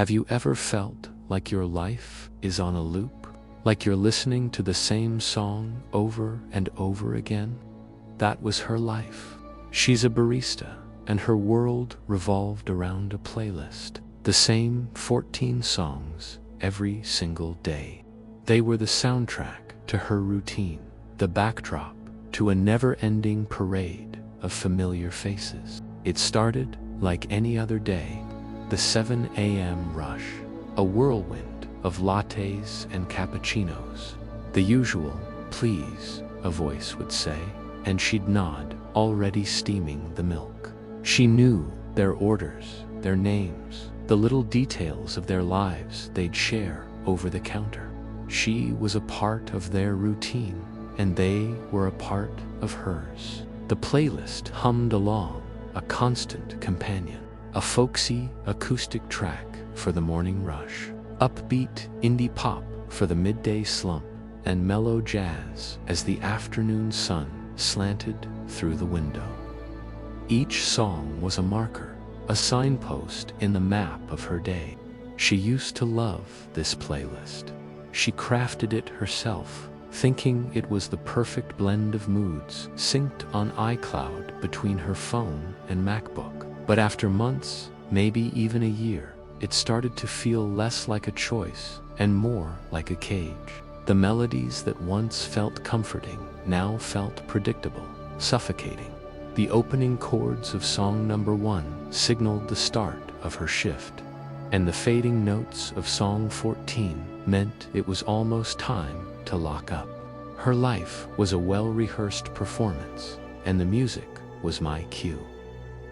Have you ever felt like your life is on a loop? Like you're listening to the same song over and over again? That was her life. She's a barista, and her world revolved around a playlist. The same 14 songs every single day. They were the soundtrack to her routine, the backdrop to a never-ending parade of familiar faces. It started like any other day, the 7 a.m. rush, a whirlwind of lattes and cappuccinos. The usual, "Please," a voice would say, and she'd nod, already steaming the milk. She knew their orders, their names, the little details of their lives they'd share over the counter. She was a part of their routine, and they were a part of hers. The playlist hummed along, a constant companion, a folksy acoustic track for the morning rush, upbeat indie pop for the midday slump, and mellow jazz as the afternoon sun slanted through the window. Each song was a marker, a signpost in the map of her day. She used to love this playlist. She crafted it herself, thinking it was the perfect blend of moods synced on iCloud between her phone and MacBook. But after months, maybe even a year, it started to feel less like a choice and more like a cage. The melodies that once felt comforting now felt predictable, suffocating. The opening chords of song number 1 signaled the start of her shift, and the fading notes of song 14 meant it was almost time to lock up. Her life was a well-rehearsed performance, and the music was my cue.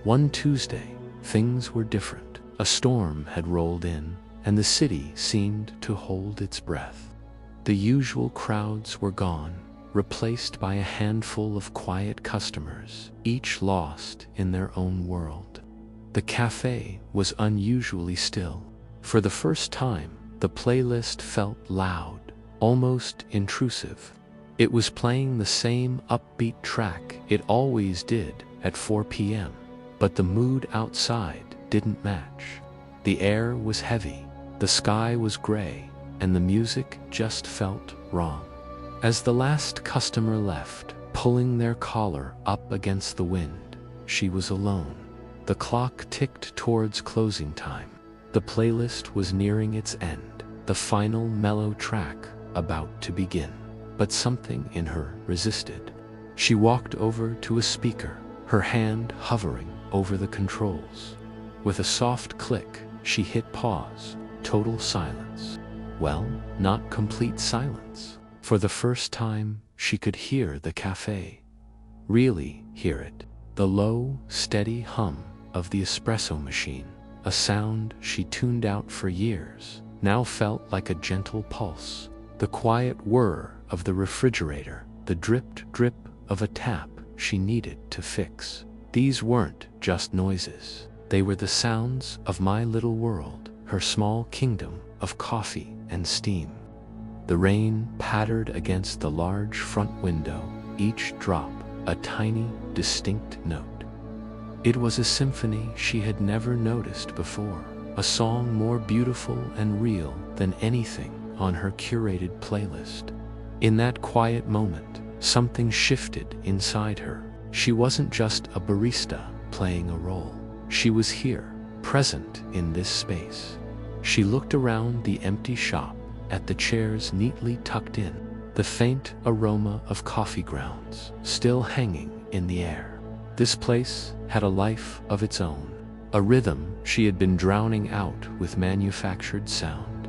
One Tuesday, things were different. A storm had rolled in, and the city seemed to hold its breath. The usual crowds were gone, replaced by a handful of quiet customers, each lost in their own world. The cafe was unusually still. For the first time, the playlist felt loud, almost intrusive. It was playing the same upbeat track it always did at 4 p.m., but the mood outside didn't match. The air was heavy, the sky was gray, and the music just felt wrong. As the last customer left, pulling their collar up against the wind, she was alone. The clock ticked towards closing time. The playlist was nearing its end, the final mellow track about to begin. But something in her resisted. She walked over to a speaker, her hand hovering over the controls. With a soft click, she hit pause. Total silence. Well, not complete silence. For the first time, she could hear the cafe. Really hear it. The low, steady hum of the espresso machine, a sound she tuned out for years, now felt like a gentle pulse. The quiet whir of the refrigerator, the dripped drip of a tap she needed to fix. These weren't just noises. They were the sounds of my little world, her small kingdom of coffee and steam. The rain pattered against the large front window, each drop a tiny, distinct note. It was a symphony she had never noticed before, a song more beautiful and real than anything on her curated playlist. In that quiet moment, something shifted inside her. She wasn't just a barista playing a role. She was here, present in this space. She looked around the empty shop, at the chairs neatly tucked in, the faint aroma of coffee grounds still hanging in the air. This place had a life of its own, a rhythm she had been drowning out with manufactured sound.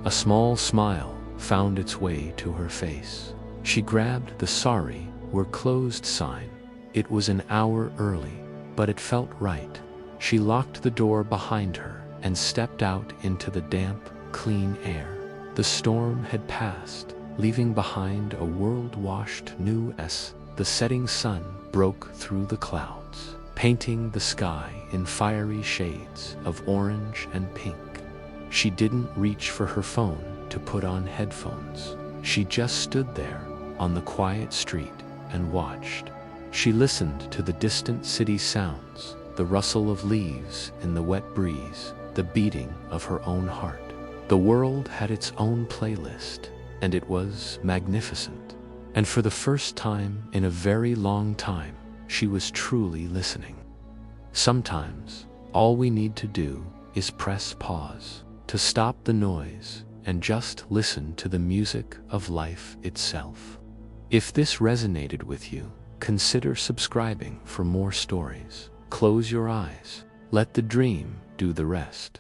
A small smile found its way to her face. She grabbed the "Sorry, we're closed" sign. It was an hour early, but it felt right. She locked the door behind her and stepped out into the damp, clean air. The storm had passed, leaving behind a world-washed new S. The setting sun broke through the clouds, painting the sky in fiery shades of orange and pink. She didn't reach for her phone to put on headphones. She just stood there on the quiet street and watched. She listened to the distant city sounds, the rustle of leaves in the wet breeze, the beating of her own heart. The world had its own playlist, and it was magnificent. And for the first time in a very long time, she was truly listening. Sometimes, all we need to do is press pause, to stop the noise and just listen to the music of life itself. If this resonated with you, consider subscribing for more stories. Close your eyes. Let the dream do the rest.